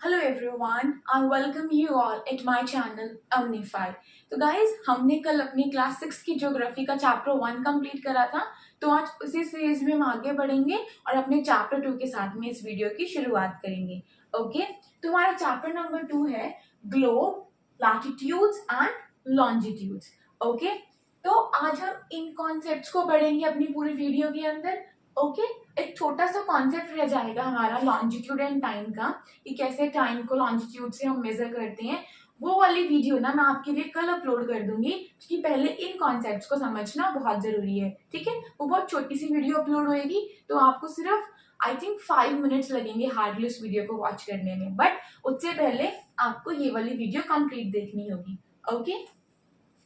Hello everyone, I welcome you all at my channel Amnify. तो guys, हमने कल अपनी क्लास 6 की ज्योग्राफी का चैप्टर 1 कंप्लीट करा था। तो आज उसी सीरीज में हम आगे बढ़ेंगे और अपने चैप्टर 2 के साथ में इस वीडियो की शुरुआत करेंगे। ओके, तो हमारा चैप्टर नंबर 2 है globe, latitudes and longitudes. Okay, तो आज हम इन कॉन्सेप्ट्स को पढ़ेंगे अपनी पूरी वीडियो के अंदर। ओके, एक छोटा सा कॉन्सेप्ट रह जाएगा हमारा लॉन्जिट्यूड एंड टाइम का, कि कैसे टाइम को लॉन्जिट्यूड से हम मेजर करते हैं। वो वाली वीडियो ना मैं आपके लिए कल अपलोड कर दूंगी, क्योंकि पहले इन कॉन्सेप्ट्स को समझना बहुत जरूरी है। ठीक है, वो बहुत छोटी सी वीडियो अपलोड होएगी, तो आपको सिर्फ आई थिंक 5 मिनट्स लगेंगे हार्डली उस वीडियो को वॉच करने में। बट उससे पहले आपको ये वाली वीडियो कंप्लीट देखनी होगी। ओके,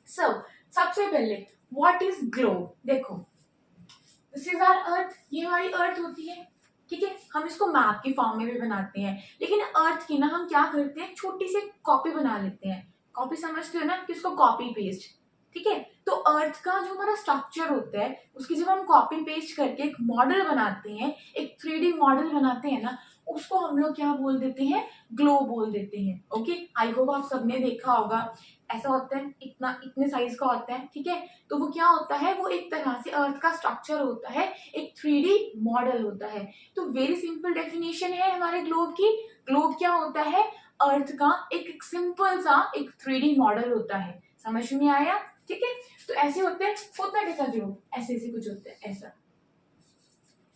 सो सबसे पहले व्हाट इज ग्लोब। देखो, दिस इज आवर अर्थ, ये हमारी अर्थ होती है। ठीक है, हम इसको मैप की फॉर्म में भी बनाते हैं, लेकिन अर्थ की ना हम क्या करते हैं, छोटी सी कॉपी बना लेते हैं। कॉपी समझते हो ना, कि उसको कॉपी पेस्ट। ठीक है, तो अर्थ का जो हमारा स्ट्रक्चर होता है, उसकी जब हम कॉपी पेस्ट करके एक मॉडल बनाते हैं, एक 3D मॉडल बनाते हैं ना, उसको हम लोग क्या बोल देते हैं, ग्लोब बोल देते हैं। ओके, आई होप आप सबने देखा होगा। ऐसा होता है, इतना इतने साइज का होता है। ठीक है, तो वो क्या होता है, वो एक तरह से अर्थ का स्ट्रक्चर होता है, एक 3D मॉडल होता है। तो वेरी सिंपल डेफिनेशन है हमारे ग्लोब की। ग्लोब क्या होता है, अर्थ का एक सिंपल सा एक 3D मॉडल होता है। समझ में आया? ठीक है, तो ऐसे होते हैं, होता है कैसा ग्लोब, ऐसे ऐसे कुछ होता है, ऐसा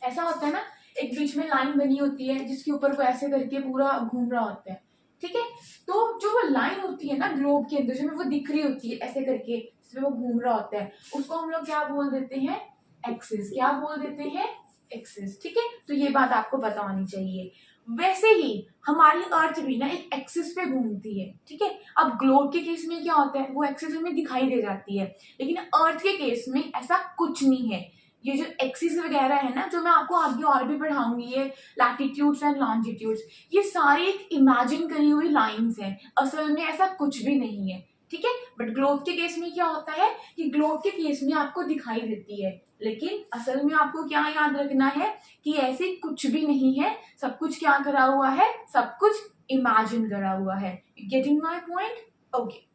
ऐसा होता है ना। एक बीच में लाइन बनी होती है, जिसके ऊपर वो ऐसे करके पूरा घूम रहा होता है। ठीक है, तो जो वो लाइन होती है ना ग्लोब के अंदर, जो वो दिख रही होती है ऐसे करके, जिसमें वो घूम रहा होता है, उसको हम लोग क्या बोल देते हैं, एक्सिस। क्या बोल देते हैं, एक्सिस। ठीक है, तो ये बात आपको पता होनी चाहिए। वैसे ही हमारी अर्थ भी ना एक एक्सिस पे घूमती है। ठीक है, अब ग्लोब के केस में क्या होता है, वो एक्सिस हमें दिखाई दे जाती है, लेकिन अर्थ के केस में ऐसा कुछ नहीं है। ये जो एक्सिस वगैरह है ना, जो मैं आपको आगे और भी पढ़ाऊंगी, ये लैटिट्यूड्स एंड लॉन्जिट्यूड्स, ये सारी एक इमेजिन करी हुई लाइंस हैं। असल में ऐसा कुछ भी नहीं है। ठीक है, बट ग्लोब के केस में क्या होता है, कि ग्लोब के केस में आपको दिखाई देती है, लेकिन असल में आपको क्या याद रखना है, कि ऐसे कुछ भी नहीं है। सब कुछ क्या करा हुआ है, सब कुछ इमेजिन करा हुआ है। Getting my point? ओके,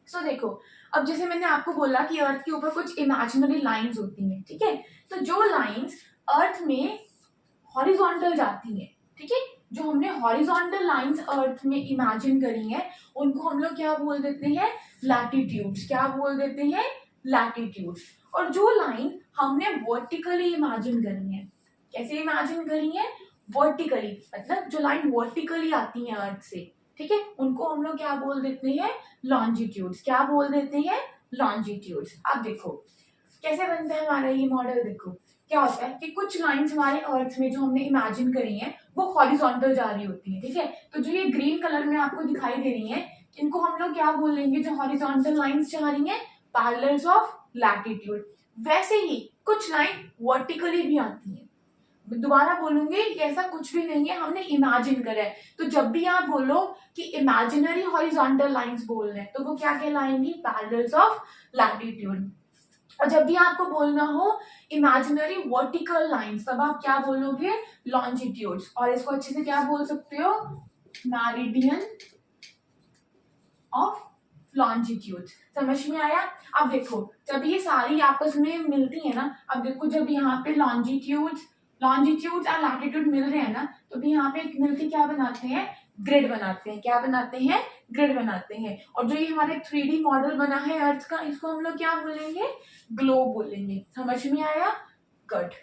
सो देखो, अब जैसे मैंने आपको बोला कि अर्थ के ऊपर कुछ इमेजिनरी लाइंस होती हैं। ठीक है, तो जो लाइंस अर्थ में हॉरिजॉन्टल जाती हैं, ठीक है, जो हमने हॉरिजॉन्टल लाइंस अर्थ में इमेजिन करी हैं, उनको हम लोग क्या बोल देते हैं, लैटिट्यूड्स। क्या बोल देते हैं, लैटिट्यूड्स। और जो लाइन हमने वर्टिकली इमेजिन करी है, कैसे इमेजिन करी है, वर्टिकली, मतलब जो लाइन वर्टिकली आती है अर्थ से, ठीक है, उनको हम लोग क्या बोल देते हैं, लॉन्जिट्यूड्स। क्या बोल देते हैं, लॉन्जिट्यूड्स। अब देखो कैसे बनता है हमारा ये मॉडल। देखो क्या होता है, कि कुछ लाइंस हमारे अर्थ में जो हमने इमेजिन करी हैं, वो हॉरिजॉन्टल जा रही होती है। ठीक है, तो जो ये ग्रीन कलर में आपको दिखाई दे रही हैं, इनको हम लोग क्या बोल लेंगे, जो हॉरिजॉन्टल लाइंस जा रही हैं, पैरेलल्स ऑफ लैटिट्यूड। वैसे ही कुछ लाइन वर्टिकली भी आती है। दोबारा बोलूंगी कि ऐसा कुछ भी नहीं है, हमने इमेजिन करा है। तो जब भी आप बोलो कि इमेजिनरी हॉरिजॉन्टल लाइंस बोल रहे हैं, तो वो क्या कहलाएंगी, पैरेलल्स ऑफ लैटिट्यूड। और जब भी आपको बोलना हो इमेजिनरी वर्टिकल लाइंस, तब आप क्या बोलोगे, लॉन्जिट्यूड्स। और इसको अच्छे से क्या बोल सकते हो, मेरिडियन ऑफ लॉन्जिट्यूड। समझ में आया? अब देखो, जब ये सारी आपस में मिलती है ना, अब देखो जब यहाँ पे लॉन्जिट्यूड्स लॉन्जिट्यूड और लैटिट्यूड मिल रहे हैं ना, तो भी यहाँ पे मिलके क्या बनाते हैं, ग्रिड बनाते हैं। क्या बनाते हैं, ग्रिड बनाते हैं। और जो ये हमारे 3D मॉडल बना है अर्थ का, इसको हम लोग क्या बोलेंगे, ग्लोब बोलेंगे। समझ में आया? गुड।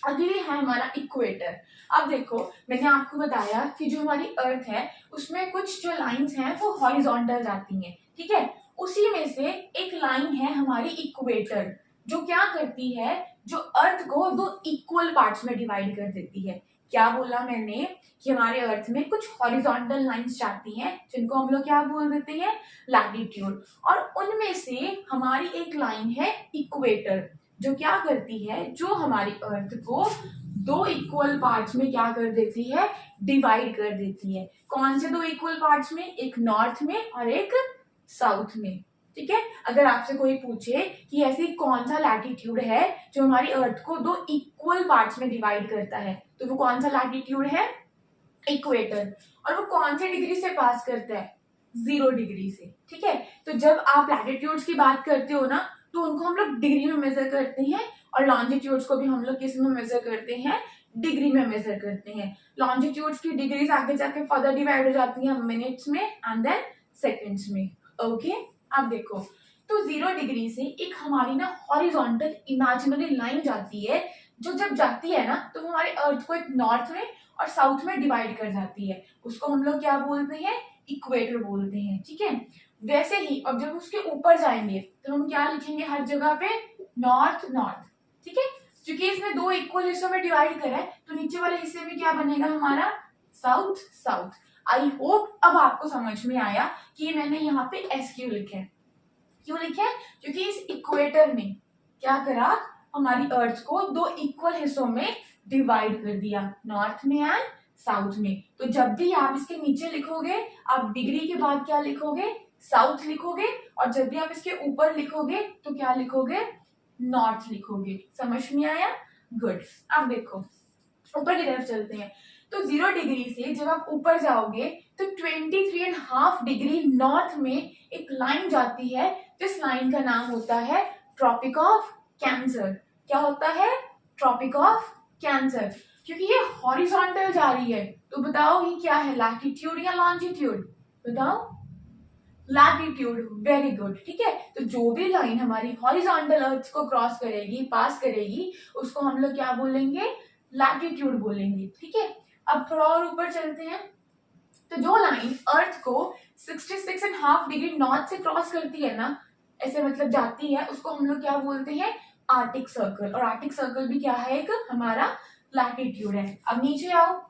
अगली है हमारा इक्वेटर। अब देखो, मैंने आपको बताया कि जो हमारी अर्थ है, उसमें कुछ जो लाइंस हैं वो हॉरिजॉन्टल जाती हैं। ठीक है, उसी में से एक लाइन है हमारी इक्वेटर, जो क्या करती है, जो अर्थ को दो इक्वल पार्ट्स में डिवाइड कर देती है। क्या बोला मैंने, कि हमारे अर्थ में कुछ हॉरिजॉन्टल लाइंस जाती हैं, जिनको हम लोग क्या बोल देते हैं, लैटिट्यूड। और उनमें से हमारी एक लाइन है इक्वेटर, जो क्या करती है, जो हमारी अर्थ को दो इक्वल पार्ट्स में क्या कर देती है, डिवाइड कर देती है। कौन से दो इक्वल पार्ट्स में, एक नॉर्थ में और एक साउथ में। ठीक है, अगर आपसे कोई पूछे कि ऐसी कौन सा लैटिट्यूड है जो हमारी अर्थ को दो इक्वल पार्ट्स में डिवाइड करता है, तो वो कौन सा लैटिट्यूड है, इक्वेटर, और वो कौन से डिग्री से पास करता है? 0 डिग्री से। ठीक है, तो जब आप लैटिट्यूड्स की बात करते हो ना, तो उनको हम लोग डिग्री में मेजर करते हैं, और लॉन्जिट्यूड्स को भी हम लोग किस में मेजर करते हैं? डिग्री में मेजर करते हैं। लॉन्जिट्यूड्स की डिग्रीज आगे जाके फर्दर डिवाइड हो जाती हैं मिनट्स में एंड देन सेकेंड्स में। ओके, अब देखो, तो 0 डिग्री से एक हमारी ना हॉरिजॉन्टल इमेजिनरी लाइन जाती है, जो जब जाती है ना तो हमारे अर्थ को एक नॉर्थ में और साउथ में डिवाइड कर जाती है। उसको हम लोग क्या बोलते हैं? इक्वेटर बोलते हैं। ठीक है, वैसे ही अब जब उसके ऊपर जाएंगे तो हम क्या लिखेंगे हर जगह पे? North north. ठीक है, क्योंकि इसने 2 इक्वल हिस्सों में डिवाइड करा है, तो नीचे वाले हिस्से में क्या बनेगा हमारा? South south. आई होप अब आपको समझ में आया कि मैंने यहाँ पे एस क्यों लिखे है। क्यों लिखे है? क्योंकि इस इक्वेटर ने क्या करा? हमारी अर्थ को 2 इक्वल हिस्सों में डिवाइड कर दिया, नॉर्थ में एंड साउथ में। तो जब भी आप इसके नीचे लिखोगे, आप डिग्री के बाद क्या लिखोगे? साउथ लिखोगे, और जब भी आप इसके ऊपर लिखोगे तो क्या लिखोगे? नॉर्थ लिखोगे। समझ में आया? गुड। अब देखो ऊपर की तरफ चलते हैं। तो 0 डिग्री से जब आप ऊपर जाओगे तो 23.5 डिग्री नॉर्थ में एक लाइन जाती है, जिस लाइन का नाम होता है ट्रॉपिक ऑफ कैंसर। क्या होता है? Tropic of Cancer. क्योंकि ये हॉरिजॉन्टल जा रही है, तो बताओ ये क्या है? लैटिट्यूड या लॉन्जिट्यूड? बताओ। लैटिट्यूड। Very good. ठीक है, तो जो भी लाइन हमारी हॉरिजॉन्टल अर्थ को क्रॉस करेगी, पास करेगी, उसको हम लोग क्या बोलेंगे? लैटिट्यूड बोलेंगे। ठीक है, अब थोड़ा और ऊपर चलते हैं। तो जो लाइन अर्थ को 66.5 डिग्री नॉर्थ से क्रॉस करती है ना, ऐसे मतलब जाती है, उसको हम लोग क्या बोलते हैं? Arctic circle. और आर्टिक सर्कल भी क्या है? एक हमारा लैटिट्यूड है। अब नीचे आओ,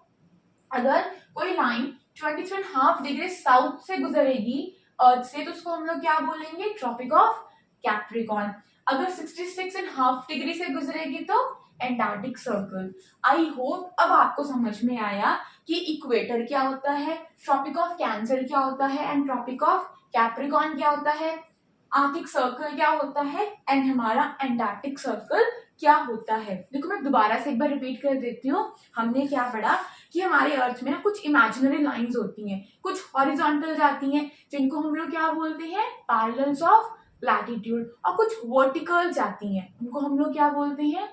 अगर कोई लाइन 23.5 डिग्री साउथ से गुजरेगी अर्थ से, तो उसको हम लोग क्या बोलेंगे? Tropic of Capricorn. अगर 66.5 डिग्री से गुजरेगी तो एंटार्क्टिक सर्कल। आई होप अब आपको समझ में आया कि इक्वेटर क्या होता है, ट्रॉपिक ऑफ कैंसर क्या होता है, एंड ट्रॉपिक ऑफ कैप्रिकॉर्न क्या होता है, आर्कटिक सर्कल क्या होता है, एंड हमारा एंटार्क्टिक सर्कल क्या होता है। देखो मैं दोबारा से एक बार रिपीट कर देती हूँ। हमने क्या पढ़ा कि हमारे अर्थ में कुछ इमेजिनरी लाइंस होती हैं, कुछ हॉरिजॉन्टल जाती हैं, जिनको हम लोग क्या बोलते हैं? पैरेलल्स ऑफ लैटिट्यूड, और कुछ वर्टिकल जाती हैं, उनको हम लोग क्या बोलते हैं?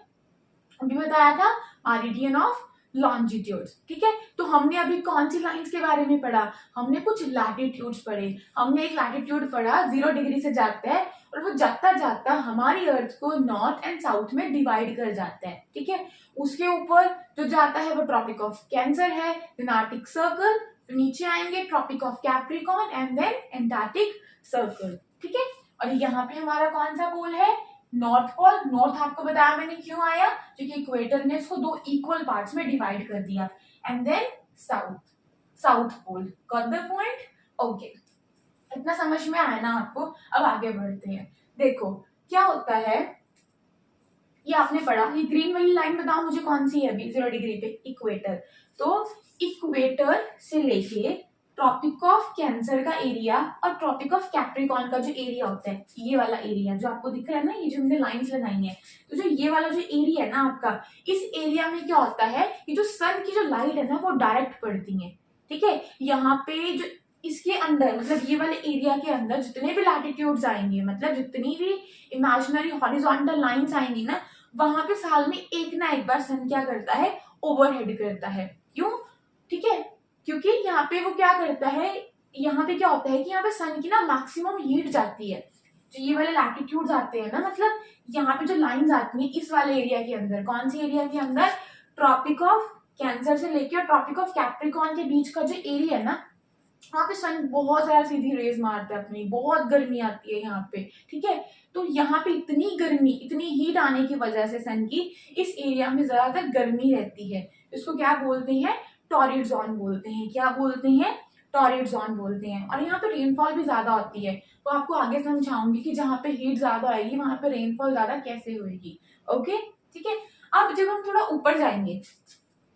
अभी बताया था, मेरिडियन ऑफ लॉन्जिट्यूड्स। ठीक है, तो हमने अभी कौन सी लाइंस के बारे में पढ़ा? हमने कुछ लैटिट्यूड्स पढ़े। हमने एक लैटिट्यूड पढ़ा 0 डिग्री से जाता है, और वो जाता जाता हमारी अर्थ को नॉर्थ एंड साउथ में डिवाइड कर जाता है। ठीक है, उसके ऊपर जो जाता है वो ट्रॉपिक ऑफ कैंसर है, देन आर्कटिक सर्कल, फिर नीचे आएंगे Tropic of Capricorn and then Antarctic Circle. ठीक है, और यहाँ पे हमारा कौन सा पोल है? North pole. नॉर्थ आपको बताया मैंने क्यों आया? क्योंकि इक्वेटर ने इसको 2 इक्वल पार्ट्स में डिवाइड कर दिया। And then south, south pole. Got the point? Okay, इतना समझ में आया ना आपको? अब आगे बढ़ते हैं। देखो क्या होता है, ये आपने पढ़ा, ये ग्रीन वाली लाइन बताओ मुझे कौन सी है अभी 0 डिग्री पे? इक्वेटर। तो इक्वेटर से लेके ट्रॉपिक ऑफ कैंसर का एरिया और ट्रॉपिक ऑफ कैप्रिकॉर्न का जो एरिया होता है, ये वाला एरिया जो आपको दिख रहा है ना, ये जो हमने लाइंस लगाई है, तो जो ये वाला जो एरिया है ना आपका, इस एरिया में क्या होता है कि जो सन की जो लाइट है ना वो डायरेक्ट पड़ती है। ठीक है, यहाँ पे जो इसके अंदर मतलब ये वाले एरिया के अंदर जितने भी लैटिट्यूड्स आएंगे, मतलब जितनी भी इमेजिनरी हॉरिजॉन्टल लाइंस आएंगी ना, वहां पे साल में एक ना एक बार सन क्या करता है? ओवरहेड करता है। क्यों? ठीक है, क्योंकि यहाँ पे वो क्या करता है, यहाँ पे क्या होता है कि यहाँ पे सन की ना मैक्सिमम हीट जाती है। जो ये वाले लैटिट्यूड्स आते हैं ना, मतलब यहाँ पे जो लाइंस आती हैं इस वाले एरिया के अंदर, कौन सी एरिया के अंदर? ट्रॉपिक ऑफ कैंसर से लेकर ट्रॉपिक ऑफ कैप्रिकॉर्न के बीच का जो एरिया है ना, वहां पे सन बहुत ज्यादा सीधी रेज मारता है अपनी, बहुत गर्मी आती है यहाँ पे। ठीक है, तो यहाँ पे इतनी गर्मी, इतनी हीट आने की वजह से सन की इस एरिया में ज्यादातर गर्मी रहती है। इसको क्या बोलते हैं? टॉरिड जोन बोलते हैं। क्या बोलते हैं? टॉरिड जोन बोलते हैं। और यहाँ पे रेनफॉल भी ज्यादा होती है, तो आपको आगे समझाऊंगी कि जहाँ पे हीट ज्यादा आएगी वहां पे रेनफॉल ज्यादा कैसे होगी। ओके, ठीक है। अब जब हम थोड़ा ऊपर जाएंगे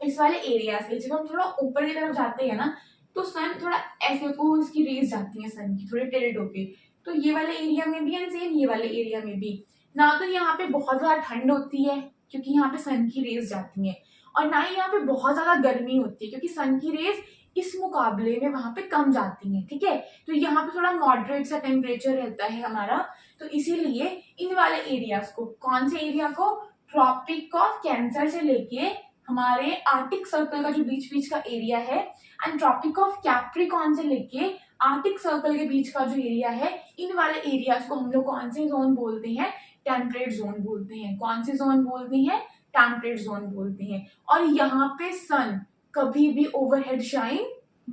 इस वाले एरिया से, जब हम थोड़ा ऊपर की तरफ जाते हैं ना, तो सन थोड़ा ऐसे को इसकी रेज जाती है सन की, थोड़ी टिल्ट होके। तो ये वाले एरिया में भी एंड सेम ये वाले एरिया में भी ना, तो यहाँ पे बहुत ज्यादा ठंड होती है क्योंकि यहाँ पे सन की रेज जाती है, और ना ही यहाँ पे बहुत ज्यादा गर्मी होती है, क्योंकि सन की रेज इस मुकाबले में वहां पे कम जाती हैं, ठीक है। तो यहाँ पे थोड़ा मॉडरेट सा टेम्परेचर रहता है हमारा, तो इसीलिए इन वाले एरियाज को, कौन से एरिया को, ट्रॉपिक ऑफ कैंसर से लेके हमारे आर्टिक सर्कल का जो बीच बीच का एरिया है, एंड ट्रॉपिक ऑफ कैप्रिकॉन से लेके आर्टिक सर्कल के बीच का जो एरिया है, इन वाले एरियाज को हम लोग कौन से जोन बोलते हैं, टेम्परेट जोन बोलते हैं। कौन से जोन बोलते हैं, टेम्परेट जोन बोलते हैं। और यहाँ पे सन कभी भी ओवरहेड शाइन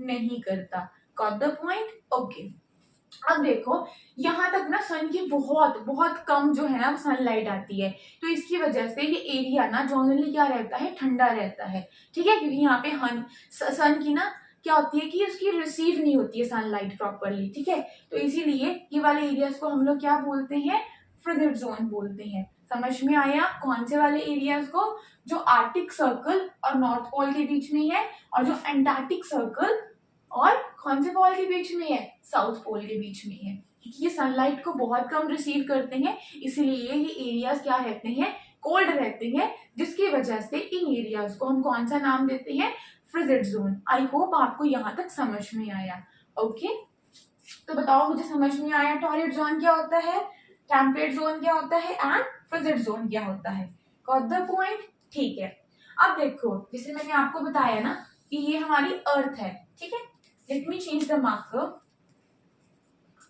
नहीं करता। Got the point? ओके। अब देखो यहाँ तक ना सन की बहुत बहुत कम जो है ना सनलाइट आती है, तो इसकी वजह से ये एरिया ना जनरली क्या रहता है, ठंडा रहता है, ठीक है। क्योंकि यहाँ पे सन की ना क्या होती है कि उसकी रिसीव नहीं होती है सनलाइट प्रॉपरली, ठीक है। तो इसीलिए ये वाले एरियाज को हम लोग क्या बोलते हैं, फ्रिजिड जोन बोलते हैं। समझ में आया? कौन से वाले एरियाज को, जो आर्टिक सर्कल और नॉर्थ पोल के बीच में है, और जो एंटार्क्टिक सर्कल और कौन से पोल के बीच में है, साउथ पोल के बीच में है। क्योंकि ये सनलाइट को बहुत कम रिसीव करते हैं, इसलिए ये एरियाज क्या रहते हैं, कोल्ड रहते हैं, जिसकी वजह से इन एरियाज को हम कौन सा नाम देते हैं, फ्रिजिड जोन। आई होप आपको यहाँ तक समझ में आया। ओके, तो बताओ मुझे समझ में आया टॉररिड जोन क्या होता है, टेम्परेट जोन क्या होता है, एंड फ्रिजिड जोन क्या होता है। Got the point? ठीक है। अब देखो जैसे मैंने आपको बताया ना कि ये हमारी अर्थ है, ठीक है। Let me change the marker.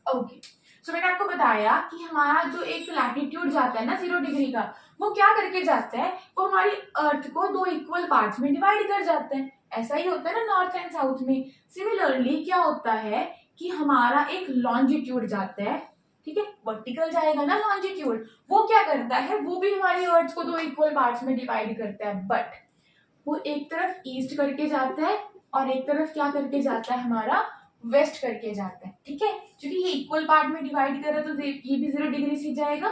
Okay, so मैंने आपको बताया कि हमारा जो एक लैटिट्यूड जाता है ना 0 डिग्री का, वो क्या करके जाता है, वो हमारी अर्थ को 2 इक्वल पार्ट्स में डिवाइड कर जाते हैं। ऐसा ही होता है ना नॉर्थ एंड साउथ में। सिमिलरली क्या होता है कि हमारा एक लॉन्जिट्यूड जाता है, ठीक है, वर्टिकल जाएगा ना लॉन्जिट्यूड, वो क्या करता है, वो भी हमारी अर्थ को 2 इक्वल पार्ट्स में डिवाइड करता है, बट वो एक तरफ ईस्ट करके जाता है और एक तरफ क्या करके जाता है, हमारा वेस्ट करके जाता है, ठीक है। क्योंकि ये इक्वल पार्ट में डिवाइड कर रहा है तो ये भी 0 डिग्री से जाएगा,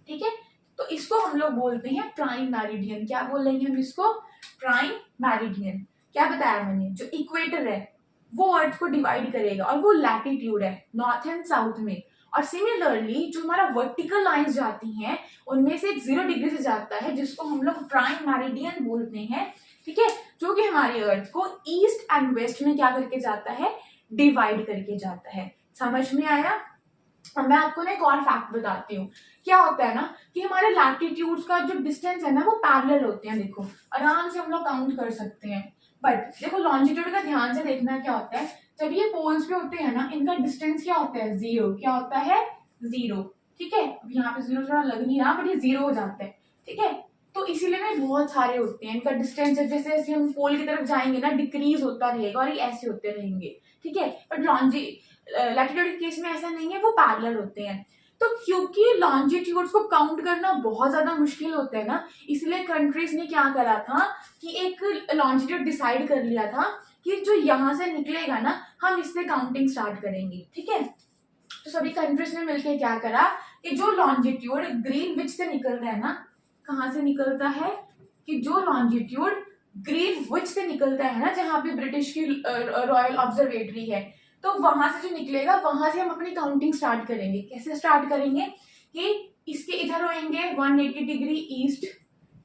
ठीक है। तो इसको हम लोग बोलते हैं प्राइम मेरिडियन। क्या बोलेंगे हम इसको, प्राइम मेरिडियन। क्या बताया मैंने, जो इक्वेटर है वो अर्थ को डिवाइड करेगा और वो लैटिट्यूड है नॉर्थ एंड साउथ में। और सिमिलरली जो हमारा वर्टिकल लाइंस जाती हैं उनमें से एक 0 डिग्री से जाता है, जिसको हम लोग प्राइम मेरिडियन बोलते हैं, ठीक है, जो कि हमारी अर्थ को ईस्ट एंड वेस्ट में क्या करके जाता है, डिवाइड करके जाता है। समझ में आया? और मैं आपको ना एक और फैक्ट बताती हूँ। क्या होता है ना कि हमारे लैटिट्यूड्स का जो डिस्टेंस है ना वो पैरेलल होते हैं। देखो आराम से हम लोग काउंट कर सकते हैं, बट देखो लॉन्जिट्यूड का ध्यान से देखना क्या होता है, जब ये पोल्स पे होते हैं ना इनका डिस्टेंस क्या होता है, 0। क्या होता है, 0, ठीक है। अब यहाँ पे 0 थोड़ा लग नहीं रहा, बट ये 0 हो जाता है, ठीक है। तो इसीलिए ना बहुत सारे होते हैं इनका डिस्टेंस, जैसे जैसे हम पोल की तरफ जाएंगे ना डिक्रीज होता रहेगा और ये ऐसे होते रहेंगे, ठीक है। बट लैटिट्यूड के केस में ऐसा नहीं है, वो पैरेलल होते हैं। तो क्योंकि लॉन्जिट्यूड्स को काउंट करना बहुत ज्यादा मुश्किल होता है ना, इसलिए कंट्रीज ने क्या करा था कि एक लॉन्जिट्यूड डिसाइड कर लिया था कि जो यहाँ से निकलेगा ना हम इससे काउंटिंग स्टार्ट करेंगे, ठीक है। तो सभी कंट्रीज ने मिलकर क्या करा कि जो लॉन्जिट्यूड ग्रीनविच से निकलता है ना, कहाँ से निकलता है, कि जो लॉन्जिट्यूड ग्रीनविच से निकलता है ना, जहाँ पे ब्रिटिश की रॉयल ऑब्जर्वेटरी है, तो वहां से जो निकलेगा वहां से हम अपनी काउंटिंग स्टार्ट करेंगे। कैसे स्टार्ट करेंगे कि इसके इधर होंगे 180 डिग्री ईस्ट,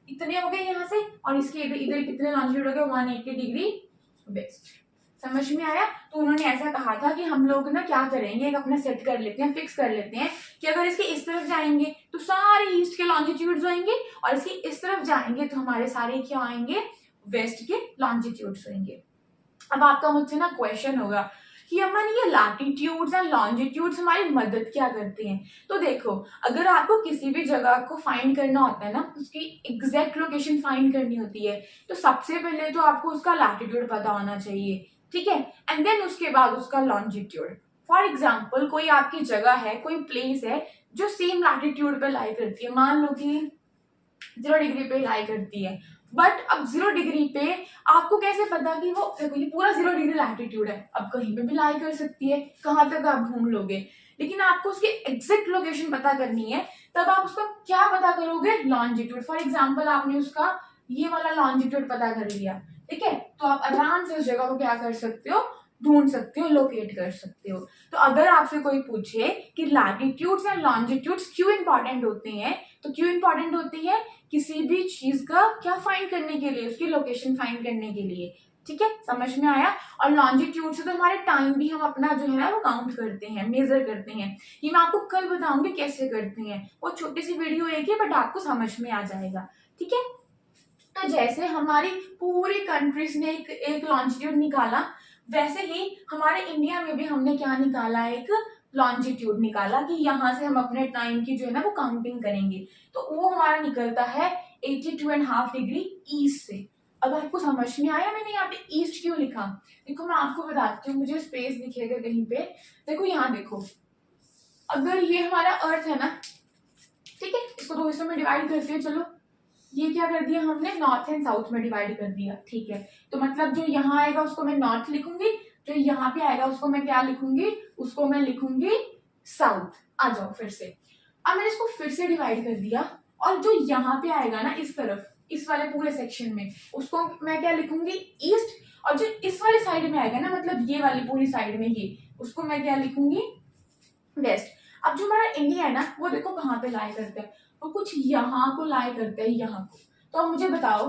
इतने हो गए यहाँ से, और इसके इधर इधर कितने लॉन्जिट्यूड हो गए, 180 डिग्री वेस्ट। समझ में आया? तो उन्होंने ऐसा कहा था कि हम लोग ना क्या करेंगे, एक अपना सेट कर लेते हैं, फिक्स कर लेते हैं कि अगर इसके इस तरफ जाएंगे तो सारे ईस्ट के लॉन्जिट्यूड्स होंगे, और इसके इस तरफ जाएंगे तो हमारे सारे क्या आएंगे, वेस्ट के लॉन्जिट्यूड्स होंगे। अब आपका मुझसे ना क्वेश्चन होगा कि अमन ये लैटिट्यूड्स एंड लॉन्जिट्यूड्स हमारी मदद क्या करते हैं। तो देखो अगर आपको किसी भी जगह को फाइंड करना होता है ना, उसकी एग्जैक्ट लोकेशन फाइंड करनी होती है, तो सबसे पहले तो आपको उसका लैटिट्यूड पता होना चाहिए, ठीक है, एंड देन उसके बाद उसका लॉन्जिट्यूड। फॉर एग्जाम्पल कोई आपकी जगह है, कोई प्लेस है जो सेम लैटिट्यूड पे लाई करती है, मान लो कि 0 डिग्री पे लाई करती है, बट अब 0 डिग्री पे आपको कैसे पता कि वो, देखो ये पूरा 0 डिग्री लैटिट्यूड है, अब कहीं पे भी लाई कर सकती है, कहाँ तक आप घूम लोगे, लेकिन आपको उसकी एग्जैक्ट लोकेशन पता करनी है, तब आप उसका क्या पता करोगे, लॉन्जिट्यूड। फॉर एग्जाम्पल आपने उसका ये वाला लॉन्जिट्यूड पता कर लिया, ठीक है, तो आप आराम से उस जगह को क्या कर सकते हो, ढूंढ सकते हो, लोकेट कर सकते हो। तो अगर आपसे कोई पूछे कि लैटिट्यूड्स एंड लॉन्जिट्यूड्स क्यों इंपॉर्टेंट होते हैं, तो क्यों इंपॉर्टेंट होती है? किसी भी चीज का क्या फाइंड करने के लिए, उसकी लोकेशन फाइंड करने के लिए। ठीक है, समझ में आया। और लॉन्जिट्यूड से तो हमारे टाइम भी हम अपना जो है वो काउंट करते हैं, मेजर करते हैं। ये मैं आपको कल बताऊंगी कैसे करते हैं, वो छोटी सी वीडियो एक है बट आपको समझ में आ जाएगा। ठीक है, तो जैसे हमारी पूरी कंट्रीज ने एक लॉन्जिट्यूड निकाला, वैसे ही हमारे इंडिया में भी हमने क्या निकाला, एक लॉन्जिट्यूड निकाला कि यहाँ से हम अपने टाइम की जो है ना वो काउंटिंग करेंगे। तो वो हमारा निकलता है 82.5 डिग्री ईस्ट से। अब आपको समझ में आया मैंने यहाँ पे ईस्ट क्यों लिखा? देखो मैं आपको बताती हूँ, मुझे स्पेस दिखेगा कहीं पे। देखो यहाँ देखो, अगर ये हमारा अर्थ है ना, ठीक है, इसको दो हिस्सों में डिवाइड करते हैं। चलो, ये क्या कर दिया हमने, नॉर्थ एंड साउथ में डिवाइड कर दिया। ठीक है, तो मतलब जो यहाँ आएगा उसको मैं नॉर्थ लिखूंगी, जो यहाँ पे आएगा उसको मैं क्या लिखूंगी, उसको मैं लिखूंगी साउथ। आ जाओ फिर से, अब मैंने इसको फिर से डिवाइड कर दिया, और जो यहाँ पे आएगा ना इस तरफ, इस वाले पूरे सेक्शन में, उसको मैं क्या लिखूंगी, ईस्ट। और जो इस वाले साइड में आएगा ना, मतलब ये वाली पूरी साइड में, ये उसको मैं क्या लिखूंगी, वेस्ट। अब जो हमारा इंडिया है ना, वो देखो कहाँ पे लाई करता है, वो कुछ यहाँ को लाई करता है, यहाँ को। तो अब मुझे बताओ,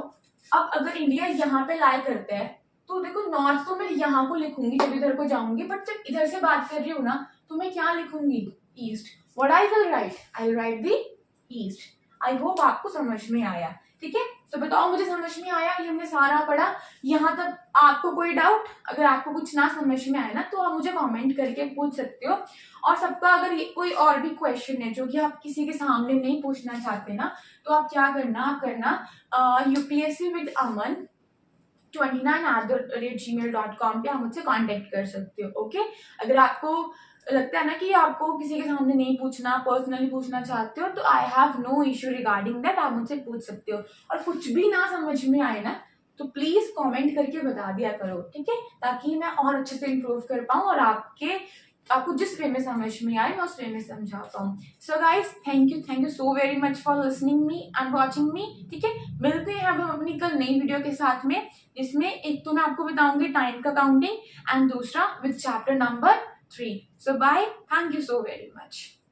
अब अगर इंडिया यहाँ पे लाई करता है, तो देखो नॉर्थ तो मैं यहाँ को लिखूंगी जब इधर को जाऊंगी, बट जब इधर से बात कर रही हूँ ना, तो मैं क्या लिखूंगी, east. What I will write, I will write the east. I hope आपको समझ में आया। ठीक है, तो बताओ मुझे समझ में आया, ये हमने सारा पढ़ा। यहाँ तक आपको कोई डाउट? अगर आपको कुछ ना समझ में आया ना, तो आप मुझे कमेंट करके पूछ सकते हो। और सबका अगर ये कोई और भी क्वेश्चन है जो कि आप किसी के सामने नहीं पूछना चाहते ना, तो आप क्या करना, आप करना यूपीएससी विद अमन 29@gmail.com पे आप मुझसे कांटेक्ट कर सकते हो। ओके, अगर आपको लगता है ना कि आपको किसी के सामने नहीं पूछना, पर्सनली पूछना चाहते हो, तो I have no issue regarding that, आप मुझसे पूछ सकते हो। और कुछ भी ना समझ में आए ना, तो प्लीज कमेंट करके बता दिया करो। ठीक है, ताकि मैं और अच्छे से इम्प्रूव कर पाऊँ और आपको जिस वे में समझ में आए मैं उस वे में समझा पाऊँ। So guys, thank you so very much for listening me and watching मी। ठीक है, मिलते हैं अब हम अपनी कल नई वीडियो के साथ में, जिसमें एक तो मैं आपको बताऊंगी टाइम का काउंटिंग, एंड दूसरा with chapter number 3। So bye. Thank you so very much.